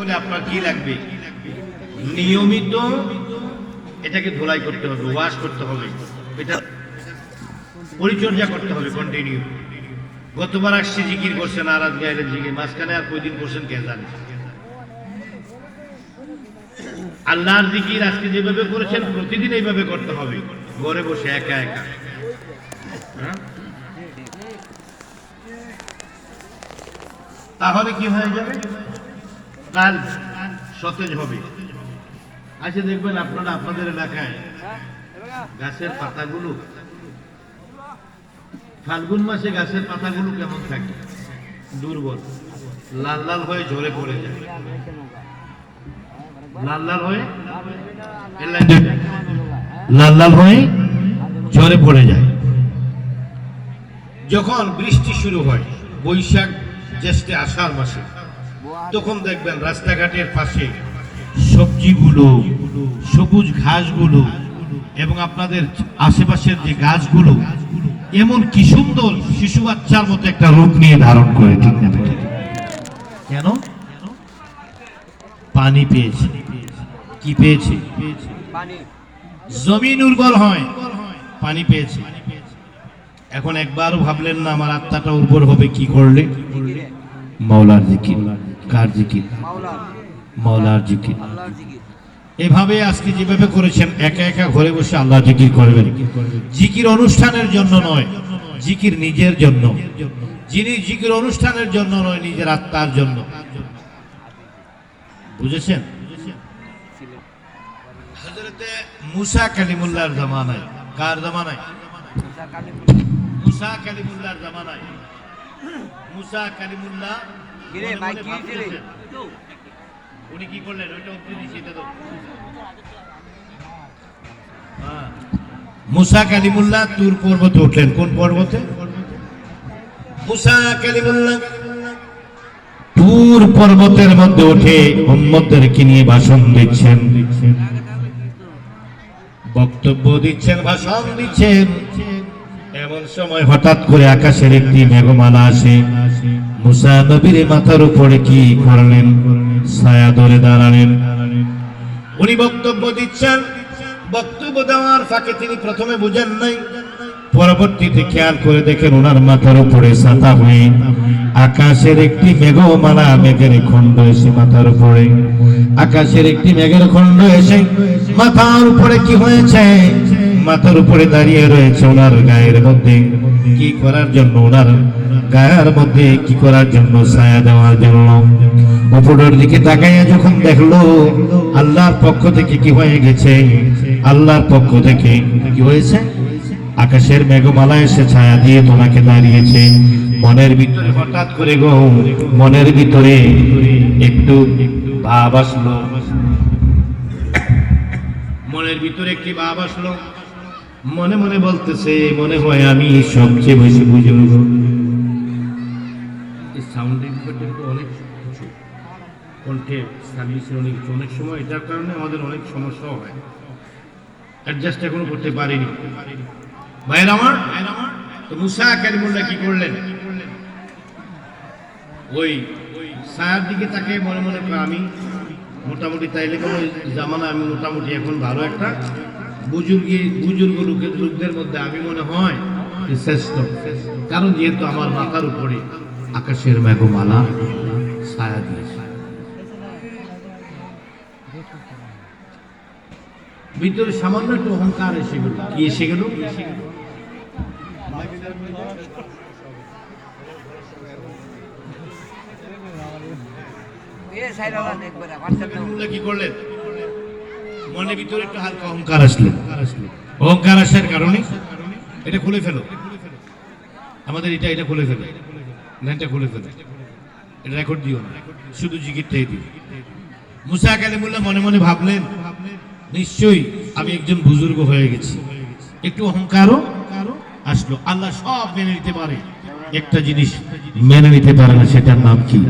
হলে আপনার কি লাগবে? নিয়মিত এটাকে ধোলাই করতে হবে, ওয়াশ করতে হবে, এটা পরিচর্যা করতে হবে কন্টিনিউ। গতবার আসছে জিকির করছেন আর আজ গায়ের জিকির, মাঝখানে আর কয়দিন করছেন কে জানে। আল্লাহর জিকির আজকে যেভাবে করেছেন প্রতিদিন এইভাবে করতে হবে, ঘরে বসে একা একা। তাহলে কি হয়ে যাবে? কাল সতেজ হবে। আচ্ছা দেখবেন আপনারা আপনাদের এলাকায় গাছের পাতাগুলো ফাল্গুন মাসে গাছের পাতাগুলো কেমন থাকে? দুর্বল, লাল লাল হয়ে ঝরে পড়ে যায়, লাল লাল হয়ে লাল লাল হয়ে ঝরে পড়ে যায়। যখন বৃষ্টি শুরু হয় বৈশাখ জ্যৈষ্ঠে আষাঢ় মাসে, তখন দেখবেন রাস্তাঘাটের পাশে সবজিগুলো, সবুজ ঘাসগুলো এবং আপনাদের আশেপাশের যে গাছগুলো এমন কি সুন্দর শিশু বাচ্চার মতো একটা রূপ নিয়ে ধারণ করে। ঠিক না? কেন? পানি পেয়েছে। কি পেয়েছে? জমিন উর্বর হয়, পানি পেয়েছে। এখন একবারও ভাবলেন না আমার আত্মাটা উর্বর হবে কি করলে? মাওলার জিকির। কার জিকির? মাওলার জিকির। এভাবে আজকে যেভাবে করেছেন একা একা ঘরে বসে আল্লাহ জিকির করবেন। জিকির অনুষ্ঠানের জন্য নয়, জিকির নিজের জন্য। যিনি জিকির অনুষ্ঠানের জন্য নয়, নিজের আত্মার জন্য। বুঝেছেন? হযরতে মুসা কালিমুল্লাহর জামানায়, কার জামানায়? মুসা কালিমুল্লাহর জামানায়। মুসা কালিমুল্লাহ উনি কি করলেন? ওইটা উত্তর দিচ্ছি, এটা তো মুসা কালিমুল্লাহ তুর পর্বতে উঠলেন। কোন পর্বতে? মুসা কালিমুল্লাহ তুর পর্বতের মধ্যে উঠে উম্মতদেরকে নিয়ে ভাষণ দিচ্ছেন, বক্তব্য দিচ্ছেন, ভাষণ দিচ্ছেন। এমন সময় হঠাৎ করে আকাশের একটি মেঘমালা আসে। মুসা নবীর মাথার উপরে কি করলেন? ছায়া ধরে দাঁড়ালেন। উনি বক্তব্য দিচ্ছেন, বক্তব্য দেওয়ার ফাঁকে তিনি প্রথমে বুঝেন নাই, পরবর্তীতে খেয়াল করে দেখেন ওনার মাথার উপরে ছাতা হয়ে আকাশের একটি মেঘমালা, মেঘের খণ্ড এসে মাথার উপরে, আকাশের একটি মেঘের খণ্ড এসে মাথার উপরে কি হয়েছে? মাথার উপরে দাঁড়িয়ে রয়েছে। ওনার গায়ের মধ্যে কি করার জন্য? ওনার গায়ের মধ্যে কি করার জন্য? ছায়া দেওয়ার জন্য। উপরের দিকে তাকাইয়া যখন দেখলো আল্লাহর পক্ষ থেকে কি হয়ে গেছে? আল্লাহর পক্ষ থেকে কি হয়েছে? আকাশের মেঘমালা এসে ছায়া দিয়ে তোমাকে দাঁড়িয়েছে। মনের ভিতরে হঠাৎ করে গো, মনের ভিতরে একটু ভাব আসলো, মনের ভিতরে একটি ভাব আসলো। মনে মনে বলতেছে, মনে হয় আমি সবচেয়ে বেশি বুঝবো। অনেক কণ্ঠে সার্ভিসের অনেক সময় এটার কারণে আমাদের অনেক সমস্যাও হয়, অ্যাডজাস্ট এখনো করতে পারিনি। ভাইয়ের আমার, তো মুসা কালিমুল্লাহ কি করলেন? ওই ছায়ার দিকে তাকে মনে মনে আমি মোটামুটি, তাইলে কোনো জামানা আমি মোটামুটি এখন ভালো একটা বুজুর্গ লোকদের মধ্যে আমি মনে হয় শ্রেষ্ঠ। কারণ যেহেতু আমার মাথার উপরে আকাশের মেঘমালা ছায়া দিয়েছে। ভিতরে সামান্য একটু অহংকার এসে গেল। কি এসে গেল? কি করলেন? মনের ভিতরে একটু হালকা অহংকার আসলো। অহংকার আসার কারণে এটা খুলে ফেলো, আমাদের এটা খুলে ফেলো, লাইনটা খুলে ফেলো, এটা রেকর্ড দিও না, শুধু জিকিরটাই দিও। মুসা কালিমুল্লাহ মনে মনে ভাবলেন, নিশ্চয়ই আমি একজন বুজুর্গ হয়ে গেছি। একটু অহংকারও আসলো। আল্লাহ সব মেনে নিতে পারে, একটা জিনিস মেনে নিতে পারে না, সেটার নাম কি?